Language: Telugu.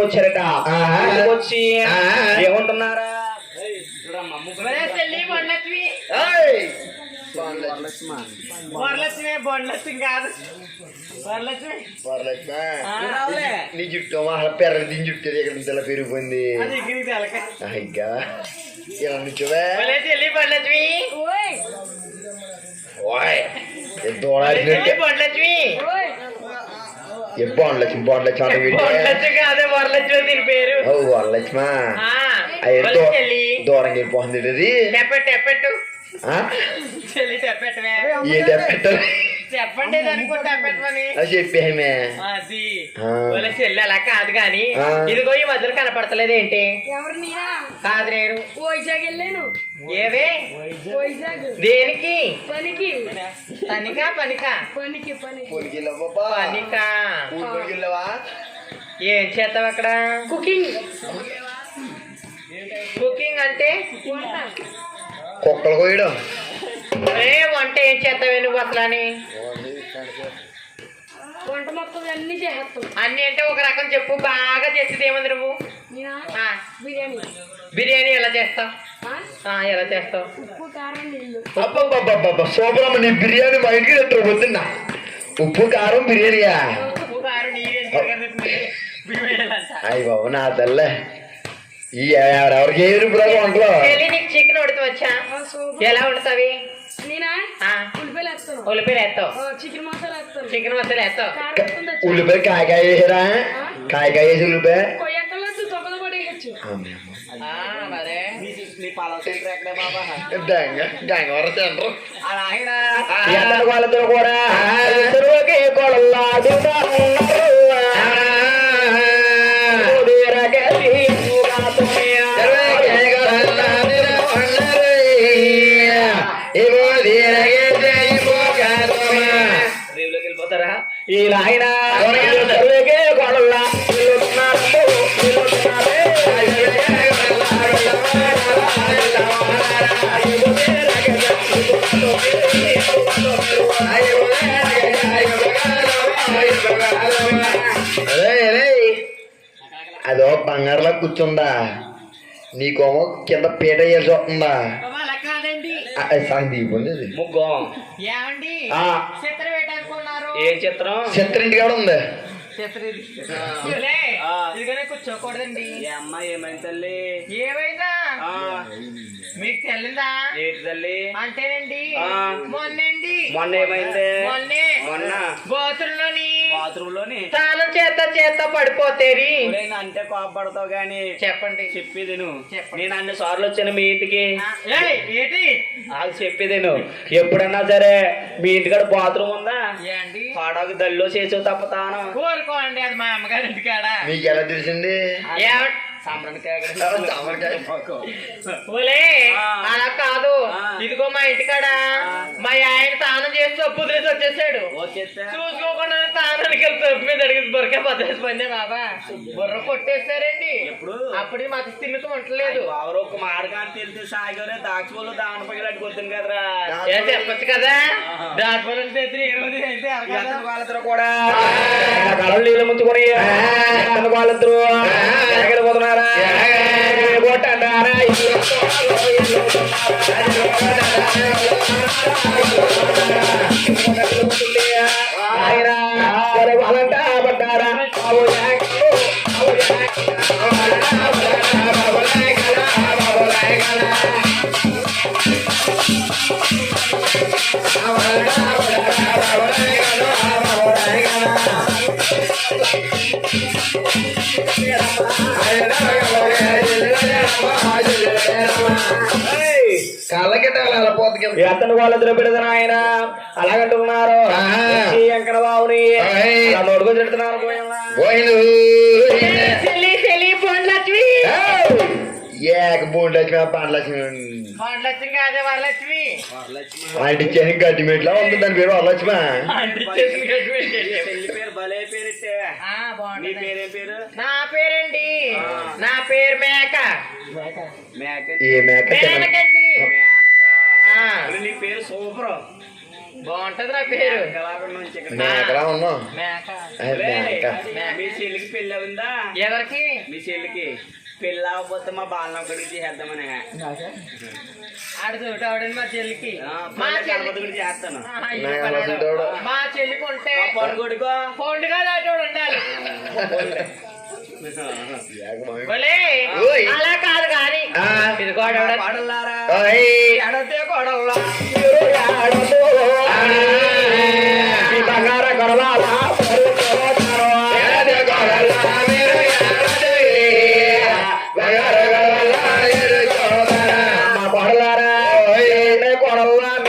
వచ్చారట వచ్చి ఏమంటున్నారా నీ జుట్టు పెర్ర దీని జుట్టు ఇక్కడ నుంచి ఇలా పెరిగిపోయింది ఇంకా ఇలా నుంచోవే దూరం వెళ్ళిపోతుంది చెప్పండి చెప్పేమే చెల్లి అలా కాదు గాని ఇదిగో ఈ మధ్యలో కనపడతలేదు ఏంటి కాదు నేను ఏవే దేనికి పనికా పనికా పనికా ఏం చేస్తావు అక్కడ కుకింగ్ అంటే కుక్కలు కోయడం వంట ఏం చేస్తావే నువ్వు అసలని వంట మొత్తం అన్ని చేస్తావు అన్ని అంటే ఒక రకం చెప్పు బాగా చేసేది ఏముంది నువ్వు బిర్యానీ బిర్యానీ ఎలా చేస్తావు ఎలా చేస్తావు ఉప్పు కారం నీళ్ళు సోమరమ్మ నీ బిర్యానీ మా ఇంటికి ఎట్లా వద్దున్నా ఉప్పు కారం బిర్యానీయా ఉప్పు కారం అయ్యి బాబు నా తల్లే ఈ ఎవరికి ఏ రూపాయలు వంటలో నీకు చికెన్ ఉడతా వచ్చా ఎలా వండుతావి ఉల్లిపాయలు వేస్తావు చికెన్ మసాలా వేస్తాను చికెన్ మసాలా వేస్తావు ఉల్లిపాయ కాయకాయ వేసారా కాయకాయ వేసి ఉల్లిపాయ వాళ్ళతో కూడా ఇలా ఆయన అదో బంగారులా కూర్చుందా నీకోమో కింద పీట వేసి వస్తుందా ముగ్గో ఏం చిత్రం చిత్రంటి కూడా ఉంది కూర్చోకూడదండి అమ్మాయి ఏమైంది తల్లి ఏమైందా మీకు తెల్లిందా ఏంటి తల్లి అంటేనండి మొన్న ఏమైంది మొన్న బాత్రూమ్ లోని స్నానం చేత పడిపోతేరి అంటే కోపడతావు గాని చెప్పండి చెప్పేది నేను అన్ని సార్లు వచ్చాను మీ ఇంటికి ఏంటి అది చెప్పేది ఎప్పుడన్నా సరే మీ ఇంటికాడ బాత్రూమ్ ఉందా పాడకు దల్లో చేసి తప్పుతాను కోరుకోండి అది మా అమ్మగారి ఇంటికాడ మీకు ఎలా తెలిసింది అలా కాదు ఇదిగో మా ఇంటికాడ మా ఆయన స్నానం చేసి తప్పు వదిలేసి వచ్చేసాడు చూసుకోకుండా స్నానానికి వెళ్తే తప్పు మీద అడిగి బొరకే పదేసిపోయింది బాబా బుర్ర కొట్టేస్తారండి అప్పుడు మాకు స్థిమితం ఉండలేదు ఒక మాడకాన్ని తెలిసి సాగిలే దాచిపోలు దాని పగిలట్టు కొద్దింది కదరా చెప్పచ్చు కదా దాచిపోలు తెచ్చి ఈ రోజు అయితే వాళ్ళిద్దరు కూడా కళలు నీళ్ళు ముంచుకొని వాళ్ళిద్దరు పోతున్నారా వాళ్ళంటా పడ్డారా ఎత్తను వాళ్ళిద్దరు పెడతాను ఆయన అలాగంటున్నారు ఎంకడ బావుని నోడుకొని తిడుతున్నారు మేక బోండి లక్ష్మి పండ్లక్ష్మి పండ్లక్ష్మి కాదే వరలక్ష్మి అంటించేసి గడ్డి మెట్లా ఉంది దాని పేరు వరలక్ష్మి పెళ్లి పేరు భలే పేరు బాగుంది పేరేం పేరు నా పేరండి నా పేరు మేక ఏ మేక మేనకండి నీ పేరు సూపర్ బాగుంటది నా పేరు మేకలా ఉన్నాం మేక మేక మీ చెల్లికి పెళ్ళి ఉందా ఎవరికి మీ చెల్లికి పెళ్ళి అవ్వకపోతే మా బాలనొక్కడికి చేద్దామని ఆడు చూడు ఆవిడని మా చెల్లికి మా చెల్లి చేస్తాను మా చెల్లికి ఉంటే పండుగ పండుగ దాటోడు ఉండాలి అలా కాదు కానీ ఇది గొడవలారా అడితే గొడవలా బంగార గొడవ